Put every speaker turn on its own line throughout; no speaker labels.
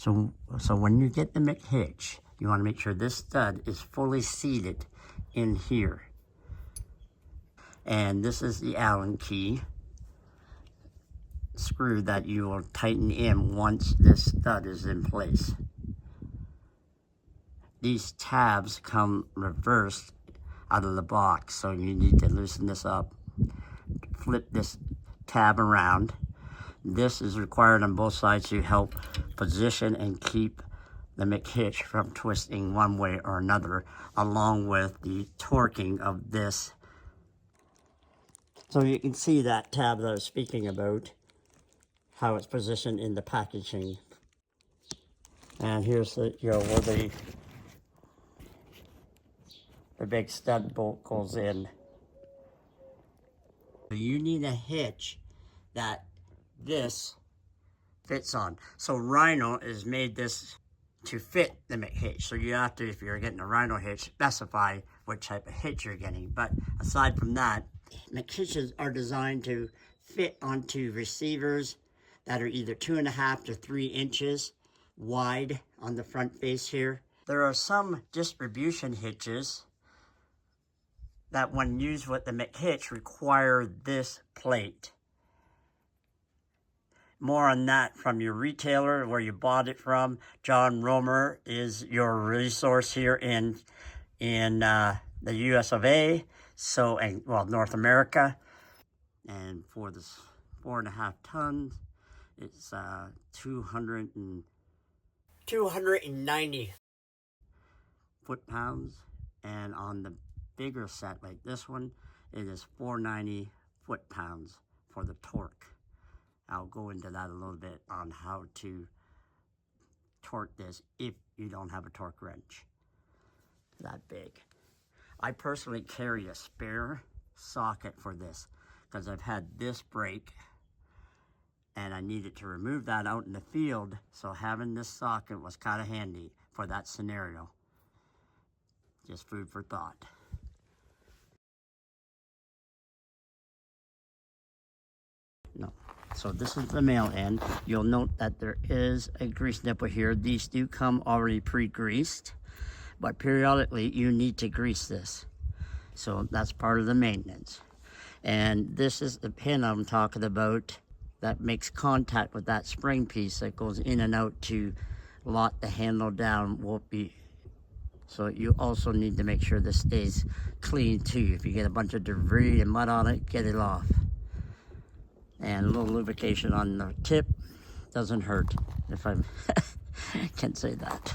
So when you get the McHitch, you want to make sure this stud is fully seated in here. And this is the Allen key screw that you will tighten in once this stud is in place. These tabs come reversed out of the box, so you need to loosen this up, flip this tab around. This is required on both sides to help position and keep the McHitch from twisting one way or another, along with the torquing of this. So you can see that tab that I was speaking about, how it's positioned in the packaging. And here's the, where the big stud bolt goes in. You need a hitch that this fits on. So Rhino has made this to fit the McHitch. So you have to, if you're getting a Rhino hitch, specify what type of hitch you're getting. But aside from that, McHitches are designed to fit onto receivers that are either 2.5 to 3 inches wide on the front face here. There are some distribution hitches that when used with the McHitch require this plate. More on that from your retailer, where you bought it from. John Romer is your resource here in the US of A, so, and well, North America. And for this 4.5 tons, it's 290 foot-pounds. And on the bigger set like this one, it is 490 foot-pounds for the torque. I'll go into that a little bit on how to torque this if you don't have a torque wrench that big. I personally carry a spare socket for this because I've had this break and I needed to remove that out in the field, so having this socket was kind of handy for that scenario. Just food for thought. No. So this is the male end. You'll note that there is a grease nipple here. These do come already pre-greased, but periodically you need to grease this. So that's part of the maintenance. And this is the pin I'm talking about that makes contact with that spring piece that goes in and out to lock the handle down. Won't be. So you also need to make sure this stays clean too. If you get a bunch of debris and mud on it, get it off. And a little lubrication on the tip doesn't hurt, if I can say that.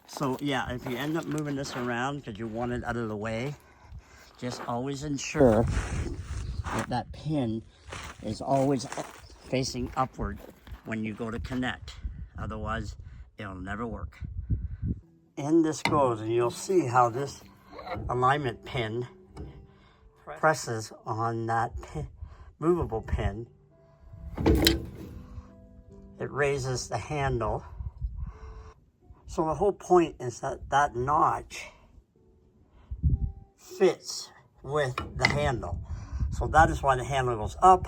So yeah, if you end up moving this around because you want it out of the way, just always ensure that that pin is always facing upward when you go to connect. Otherwise, it'll never work. In this goes, and you'll see how this alignment pin presses on that movable pin. It raises the handle. So the whole point is that that notch fits with the handle. So that is why the handle goes up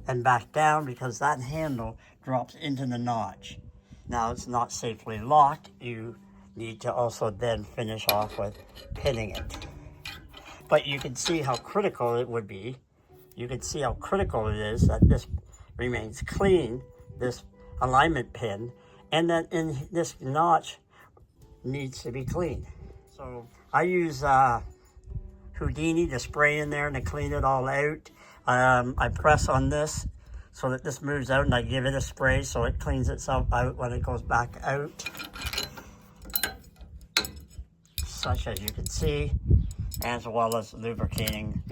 and back down, because that handle drops into the notch. Now it's not safely locked. You need to also then finish off with pinning it. But you can see how critical it would be. You can see how critical it is that this remains clean, this alignment pin, and that in this notch needs to be clean. So I use Houdini to spray in there and to clean it all out. I press on this so that this moves out, and I give it a spray so it cleans itself out when it goes back out. Such as you can see, as well as lubricating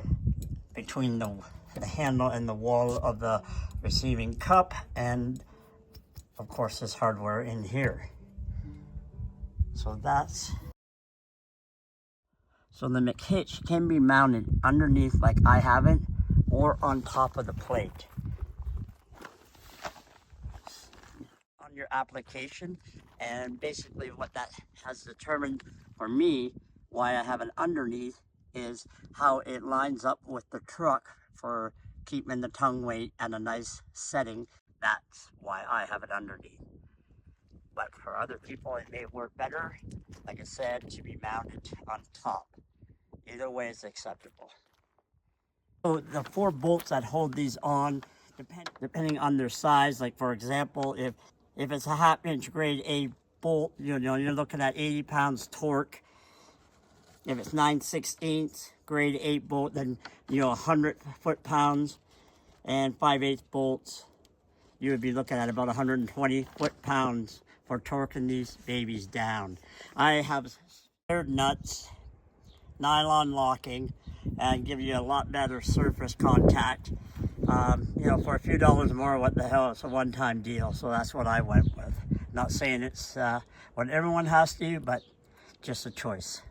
between the handle and the wall of the receiving cup, and of course this hardware in here. So that's... So the McHitch can be mounted underneath like I have it, or on top of the plate. On your application, and basically what that has determined For me, why I have it underneath is how it lines up with the truck for keeping the tongue weight at a nice setting. That's why I have it underneath. But for other people, it may work better, like I said, to be mounted on top. Either way is acceptable. So the 4 bolts that hold these on, depending on their size, like for example, if it's a 1/2 inch grade A bolt, you know, you're looking at 80 pounds torque. If it's 9/16 grade 8 bolt, then, you know, 100 foot-pounds, and 5/8 bolts, you would be looking at about 120 foot-pounds for torquing these babies down. I have spared nuts, nylon locking, and give you a lot better surface contact. You know, for a few dollars more, what the hell, it's a one-time deal. So that's what I went with. Not saying it's what everyone has to, but just a choice.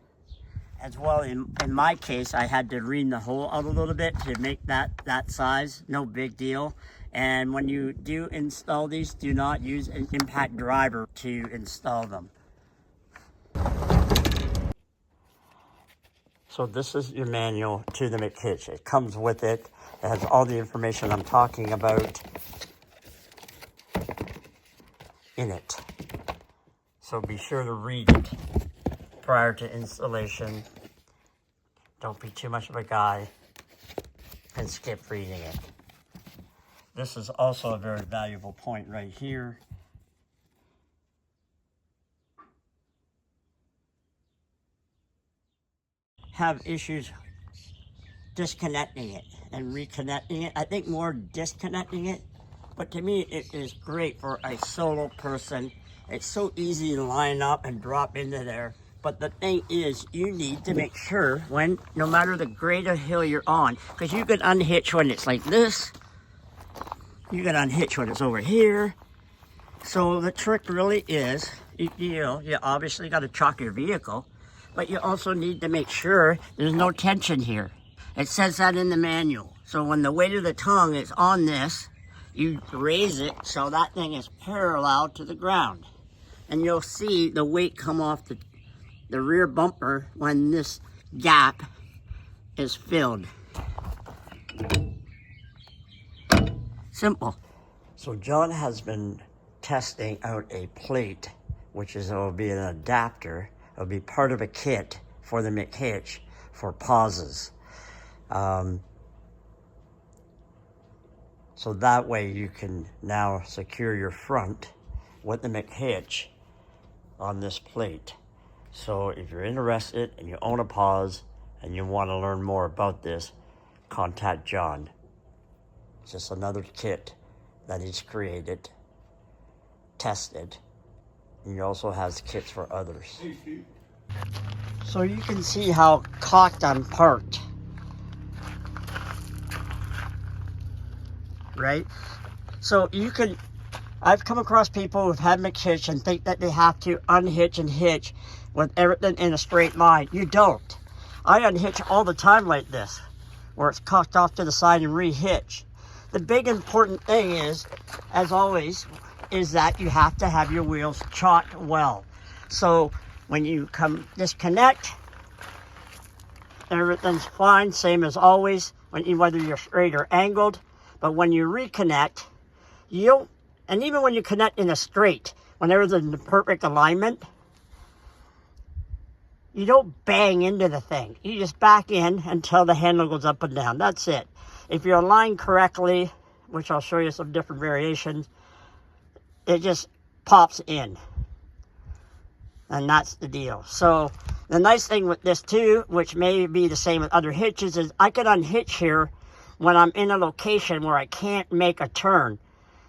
As well, in my case, I had to ream the hole out a little bit to make that size. No big deal. And when you do install these, do not use an impact driver to install them. So this is your manual to the McHitch. It comes with it. It has all the information I'm talking about in it. So be sure to read it prior to installation. Don't be too much of a guy and skip reading it. This is also a very valuable point right here. Have issues disconnecting it and reconnecting it. I think more disconnecting it, but to me it is great for a solo person. It's so easy to line up and drop into there. But the thing is, you need to make sure when, no matter the grade of hill you're on, because you can unhitch when it's like this, you can unhitch when it's over here. So the trick really is, you know, you obviously got to chalk your vehicle, but you also need to make sure there's no tension here. It says that in the manual. So when the weight of the tongue is on this, you raise it so that thing is parallel to the ground. And you'll see the weight come off the rear bumper when this gap is filled. Simple. So John has been testing out a plate, which will be an adapter. It'll be part of a kit for the McHitch for pauses. So that way you can now secure your front with the McHitch on this plate. So if you're interested and you own a pause and you want to learn more about this, contact John. It's just another kit that he's created, tested, and he also has kits for others. So you can see how cocked I'm parked, right? So you can, I've come across people who've had McHitch and think that they have to unhitch and hitch with everything in a straight line. You don't. I unhitch all the time like this, where it's cocked off to the side and re-hitch. The big important thing is, as always, is that you have to have your wheels chalked well. So when you come disconnect, everything's fine, same as always, whether you're straight or angled. But when you reconnect, you don't, and even when you connect in a straight, when everything's in the perfect alignment, you don't bang into the thing. You just back in until the handle goes up and down. That's it. If you're aligned correctly, which I'll show you some different variations, it just pops in. And that's the deal. So the nice thing with this too, which may be the same with other hitches, is I can unhitch here when I'm in a location where I can't make a turn.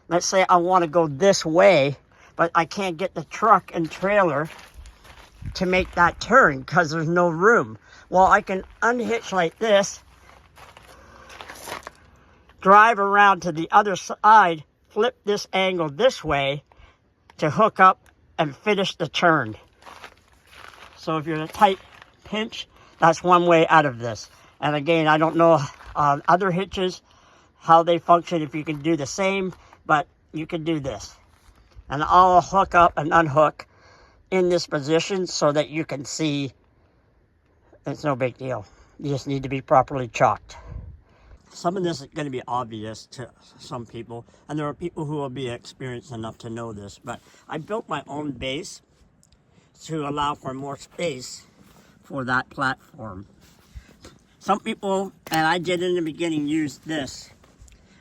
Let's say I want to go this way, but I can't get the truck and trailer to make that turn because there's no room. Well, I can unhitch like this, drive around to the other side, flip this angle this way to hook up and finish the turn. So if you're in a tight pinch, that's one way out of this. And again, I don't know other hitches, how they function, if you can do the same, but you can do this. And I'll hook up and unhook in this position so that you can see. It's no big deal. You just need to be properly chalked. Some of this is going to be obvious to some people, and there are people who will be experienced enough to know this, but I built my own base to allow for more space for that platform. Some people, and I did in the beginning, use this,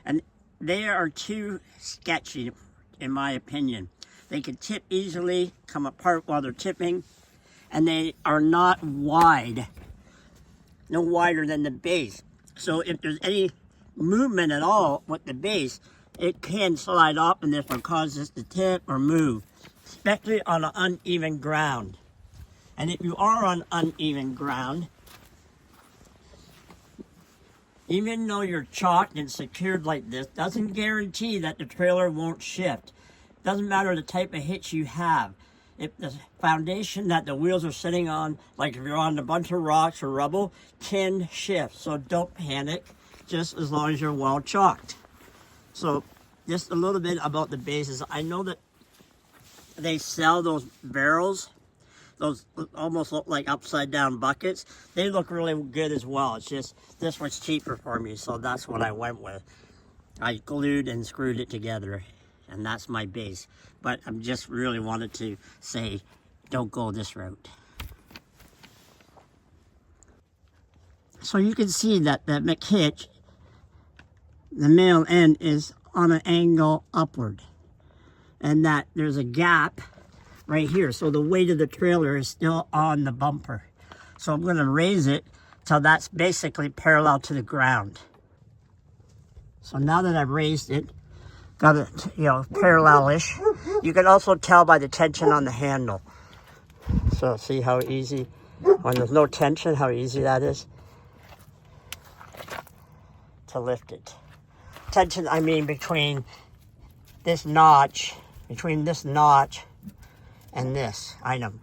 and they are too sketchy, in my opinion. They can tip easily, come apart while they're tipping, and they are not wide, no wider than the base. So if there's any movement at all with the base, it can slide off and therefore cause this to tip or move, especially on an uneven ground. And if you are on uneven ground, even though you're chalked and secured like this, doesn't guarantee that the trailer won't shift. Doesn't matter the type of hitch you have. If the foundation that the wheels are sitting on, like if you're on a bunch of rocks or rubble, can shift. So don't panic, just as long as you're well chalked. So just a little bit about the bases. I know that they sell those barrels. Those almost look like upside down buckets. They look really good as well. It's just, this was cheaper for me, so that's what I went with. I glued and screwed it together, and that's my base. But I just really wanted to say, don't go this route. So you can see that the McHitch, the male end, is on an angle upward, and that there's a gap right here. So the weight of the trailer is still on the bumper. So I'm going to raise it till that's basically parallel to the ground. So now that I've raised it, got it, parallel-ish. You can also tell by the tension on the handle. So see how easy, when there's no tension, how easy that is to lift it. Tension, I mean between this notch and this item.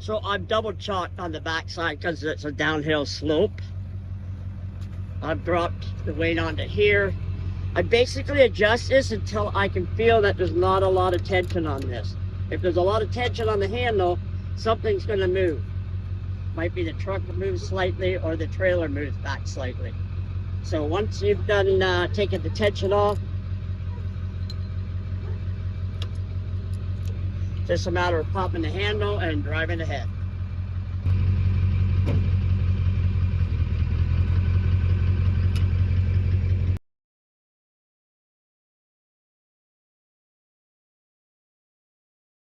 So I've double chalked on the back side because it's a downhill slope. I've dropped the weight onto here. I basically adjust this until I can feel that there's not a lot of tension on this. If there's a lot of tension on the handle, something's going to move. Might be the truck moves slightly or the trailer moves back slightly. So once you've done taking the tension off, just a matter of popping the handle and driving ahead.